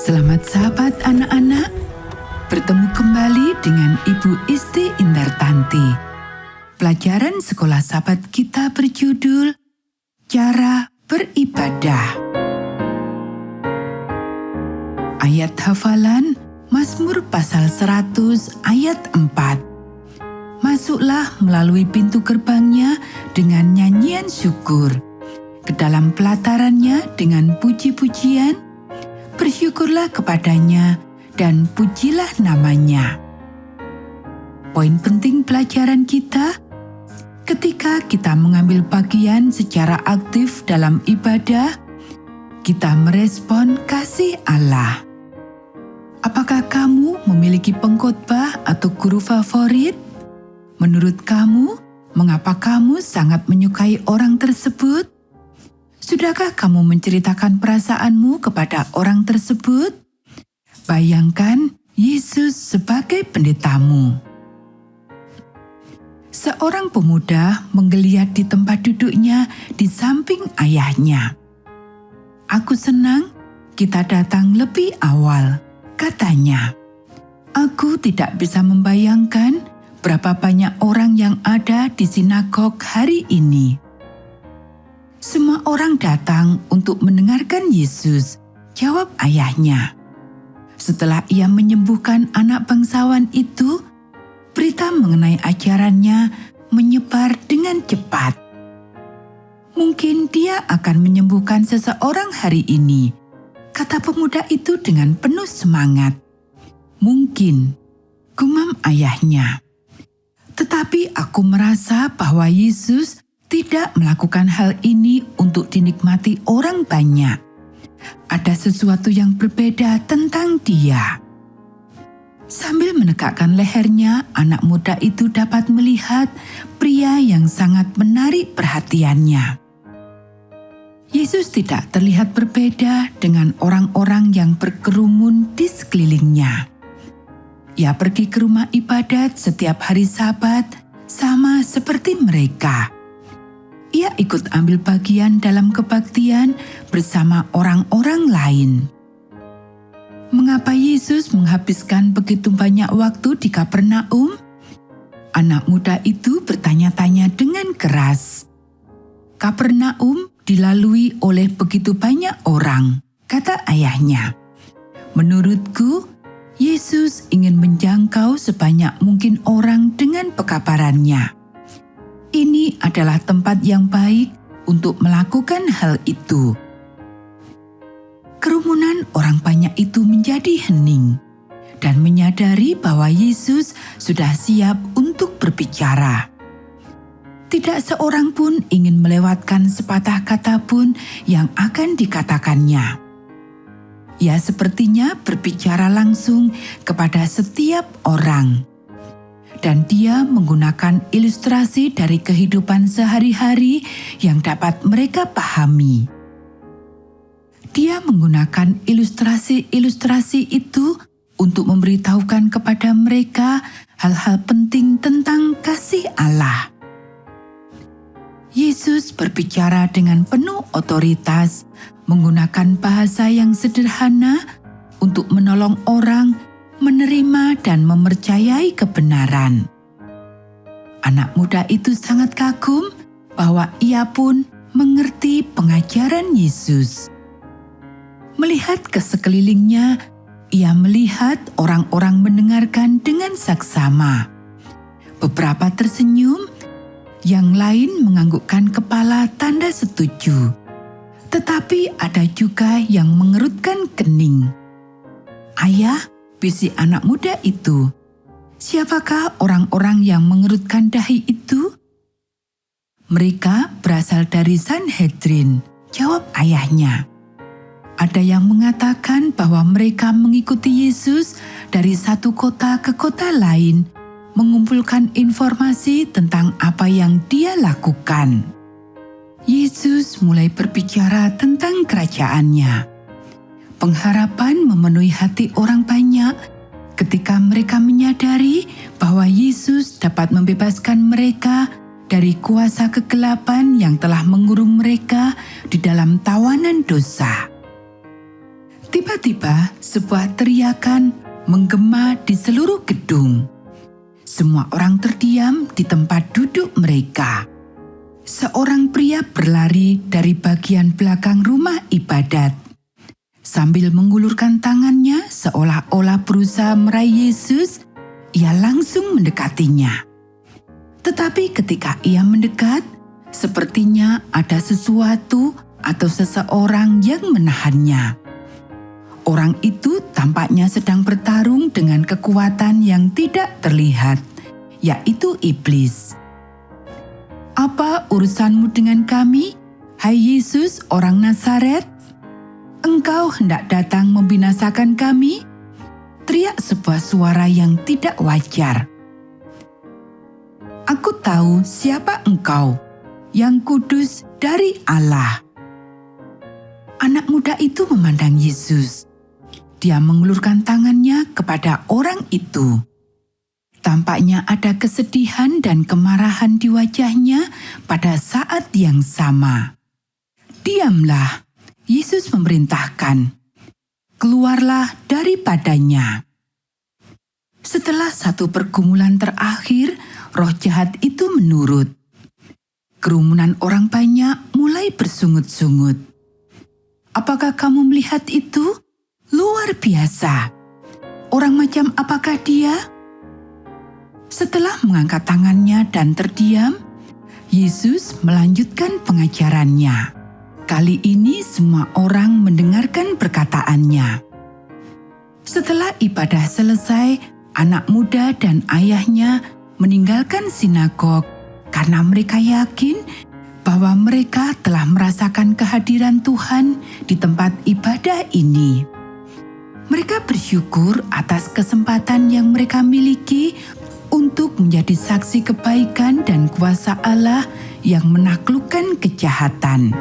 Selamat sahabat anak-anak, bertemu kembali dengan Ibu Isti Indartanti. Pelajaran sekolah sahabat kita berjudul Cara Beribadah. Ayat hafalan Mazmur pasal 100 ayat 4. Masuklah melalui pintu gerbangnya dengan nyanyian syukur, ke dalam pelatarannya dengan puji-pujian. Bersyukurlah kepadanya dan pujilah namanya. Poin penting pelajaran kita, ketika kita mengambil bagian secara aktif dalam ibadah, kita merespon kasih Allah. Apakah kamu memiliki pengkhotbah atau guru favorit? Menurut kamu, mengapa kamu sangat menyukai orang tersebut? Sudahkah kamu menceritakan perasaanmu kepada orang tersebut? Bayangkan Yesus sebagai pendetamu. Seorang pemuda menggeliat di tempat duduknya di samping ayahnya. "Aku senang kita datang lebih awal," katanya. "Aku tidak bisa membayangkan berapa banyak orang yang ada di sinagog hari ini." "Semua orang datang untuk mendengarkan Yesus," jawab ayahnya. Setelah ia menyembuhkan anak bangsawan itu, berita mengenai ajarannya menyebar dengan cepat. "Mungkin dia akan menyembuhkan seseorang hari ini," kata pemuda itu dengan penuh semangat. "Mungkin," gumam ayahnya. "Tetapi aku merasa bahwa Yesus tidak melakukan hal ini untuk dinikmati orang banyak. Ada sesuatu yang berbeda tentang dia." Sambil menegakkan lehernya, anak muda itu dapat melihat pria yang sangat menarik perhatiannya. Yesus tidak terlihat berbeda dengan orang-orang yang berkerumun di sekelilingnya. Ia pergi ke rumah ibadat setiap hari Sabat sama seperti mereka. Ia ikut ambil bagian dalam kebaktian bersama orang-orang lain. Mengapa Yesus menghabiskan begitu banyak waktu di Kapernaum? Anak muda itu bertanya-tanya dengan keras. "Kapernaum dilalui oleh begitu banyak orang," kata ayahnya. "Menurutku, Yesus ingin menjangkau sebanyak mungkin orang dengan pekabarannya. Ini adalah tempat yang baik untuk melakukan hal itu." Kerumunan orang banyak itu menjadi hening dan menyadari bahwa Yesus sudah siap untuk berbicara. Tidak seorang pun ingin melewatkan sepatah kata pun yang akan dikatakannya. Ia sepertinya berbicara langsung kepada setiap orang. Dan dia menggunakan ilustrasi dari kehidupan sehari-hari yang dapat mereka pahami. Dia menggunakan ilustrasi-ilustrasi itu untuk memberitahukan kepada mereka hal-hal penting tentang kasih Allah. Yesus berbicara dengan penuh otoritas, menggunakan bahasa yang sederhana untuk menolong orang menerima dan mempercayai kebenaran. Anak muda itu sangat kagum bahwa ia pun mengerti pengajaran Yesus. Melihat ke sekelilingnya, ia melihat orang-orang mendengarkan dengan saksama. Beberapa tersenyum, yang lain menganggukkan kepala tanda setuju. Tetapi ada juga yang mengerutkan kening. "Ayah," bisik anak muda itu, "siapakah orang-orang yang mengerutkan dahi itu?" "Mereka berasal dari Sanhedrin," jawab ayahnya. "Ada yang mengatakan bahwa mereka mengikuti Yesus dari satu kota ke kota lain, mengumpulkan informasi tentang apa yang dia lakukan." Yesus mulai berbicara tentang kerajaannya. Pengharapan memenuhi hati orang banyak ketika mereka menyadari bahwa Yesus dapat membebaskan mereka dari kuasa kegelapan yang telah mengurung mereka di dalam tawanan dosa. Tiba-tiba sebuah teriakan menggema di seluruh gedung. Semua orang terdiam di tempat duduk mereka. Seorang pria berlari dari bagian belakang rumah ibadat. Sambil mengulurkan tangannya seolah-olah berusaha meraih Yesus, ia langsung mendekatinya. Tetapi ketika ia mendekat, sepertinya ada sesuatu atau seseorang yang menahannya. Orang itu tampaknya sedang bertarung dengan kekuatan yang tidak terlihat, yaitu iblis. "Apa urusanmu dengan kami, hai Yesus orang Nazaret? Engkau hendak datang membinasakan kami?" teriak sebuah suara yang tidak wajar. "Aku tahu siapa engkau, yang kudus dari Allah." Anak muda itu memandang Yesus. Dia mengulurkan tangannya kepada orang itu. Tampaknya ada kesedihan dan kemarahan di wajahnya pada saat yang sama. "Diamlah," Yesus memerintahkan. "Keluarlah daripadanya." Setelah satu pergumulan terakhir, roh jahat itu menurut. Kerumunan orang banyak mulai bersungut-sungut. "Apakah kamu melihat itu? Luar biasa. Orang macam apakah dia?" Setelah mengangkat tangannya dan terdiam, Yesus melanjutkan pengajarannya. Kali ini semua orang mendengarkan perkataannya. Setelah ibadah selesai, anak muda dan ayahnya meninggalkan sinagog karena mereka yakin bahwa mereka telah merasakan kehadiran Tuhan di tempat ibadah ini. Mereka bersyukur atas kesempatan yang mereka miliki untuk menjadi saksi kebaikan dan kuasa Allah yang menaklukkan kejahatan.